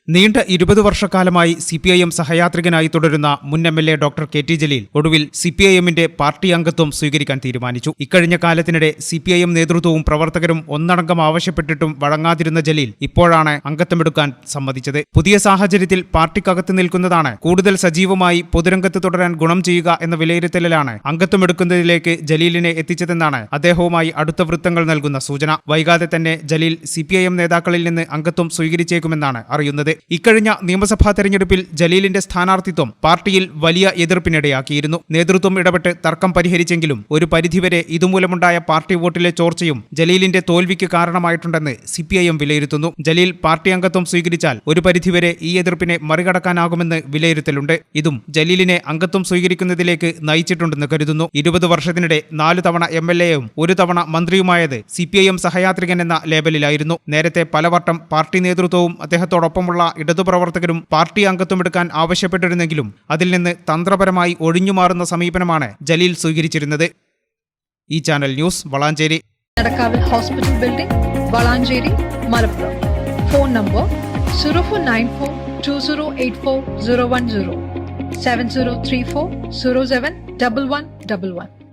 നീണ്ട 20 വർഷക്കാലമായി സിപിഐഎം സഹയാത്രികനായി തുടരുന്ന മുൻ MLA doctor K T Jaleel ഒടുവിൽ സിപിഐഎമ്മിന്റെ പാർട്ടി അംഗത്വം സ്വീകരിക്കാൻ തീരുമാനിച്ചു. ഇക്കഴിഞ്ഞ കാലത്തിനിടെ സിപിഐഎം നേതൃത്വവും പ്രവർത്തകരും ഒന്നടങ്കം ആവശ്യപ്പെട്ടിട്ടും വഴങ്ങാതിരുന്ന ജലീൽ ഇപ്പോഴാണ് അംഗത്വമെടുക്കാൻ സമ്മതിച്ചത്. പുതിയ സാഹചര്യത്തിൽ പാർട്ടിക്കകത്ത് നിൽക്കുന്നതാണ് കൂടുതൽ സജീവമായി പൊതുരംഗത്ത് തുടരാൻ ഗുണം ചെയ്യുക എന്ന വിലയിരുത്തലിലാണ് അംഗത്വമെടുക്കുന്നതിലേക്ക് ജലീലിനെ എത്തിച്ചതെന്നാണ് അദ്ദേഹവുമായി അടുത്ത വൃത്തങ്ങൾ നൽകുന്ന സൂചന. വൈകാതെ തന്നെ ജലീൽ സിപിഐഎം നേതാക്കളിൽ നിന്ന് അംഗത്വം സ്വീകരിച്ചേക്കുമെന്നാണ് അറിയുന്നത്. ഇക്കഴിഞ്ഞ നിയമസഭാ തെരഞ്ഞെടുപ്പിൽ ജലീലിന്റെ സ്ഥാനാർത്ഥിത്വം പാർട്ടിയിൽ വലിയ എതിർപ്പിനിടയാക്കിയിരുന്നു. നേതൃത്വം ഇടപെട്ട് തർക്കം പരിഹരിച്ചെങ്കിലും ഒരു പരിധിവരെ ഇതുമൂലമുണ്ടായ പാർട്ടി വോട്ടിലെ ചോർച്ചയും ജലീലിന്റെ തോൽവിക്ക് കാരണമായിട്ടുണ്ടെന്ന് സിപിഐഎം വിലയിരുത്തുന്നു. ജലീൽ പാർട്ടി അംഗത്വം സ്വീകരിച്ചാൽ ഒരു പരിധിവരെ ഈ എതിർപ്പിനെ മറികടക്കാനാകുമെന്ന് വിലയിരുത്തലുണ്ട്. ഇതും ജലീലിനെ അംഗത്വം സ്വീകരിക്കുന്നതിലേക്ക് നയിച്ചിട്ടുണ്ടെന്ന് കരുതുന്നു. 20 വർഷത്തിനിടെ 4 തവണ എംഎൽഎയും 1 തവണ മന്ത്രിയുമായത് സിപിഐഎം സഹയാത്രികൻ എന്ന ലേബലിലായിരുന്നു. നേരത്തെ പലവട്ടം പാർട്ടി നേതൃത്വവും അദ്ദേഹത്തോടൊപ്പമുള്ള ഇടതുപ്രവർത്തകരും പാർട്ടി അംഗത്വമെടുക്കാൻ ആവശ്യപ്പെട്ടിരുന്നെങ്കിലും അതിൽ നിന്ന് തന്ത്രപരമായി ഒഴിഞ്ഞുമാറുന്ന സമീപനമാണ് ജലീൽ സ്വീകരിച്ചിരുന്നത്. ഈ ചാനൽ ന്യൂസ് വളാഞ്ചേരി. നടക്കാവിൽ hospital building, Valanchery, Malappuram. Phone number 0494208410 7034071111.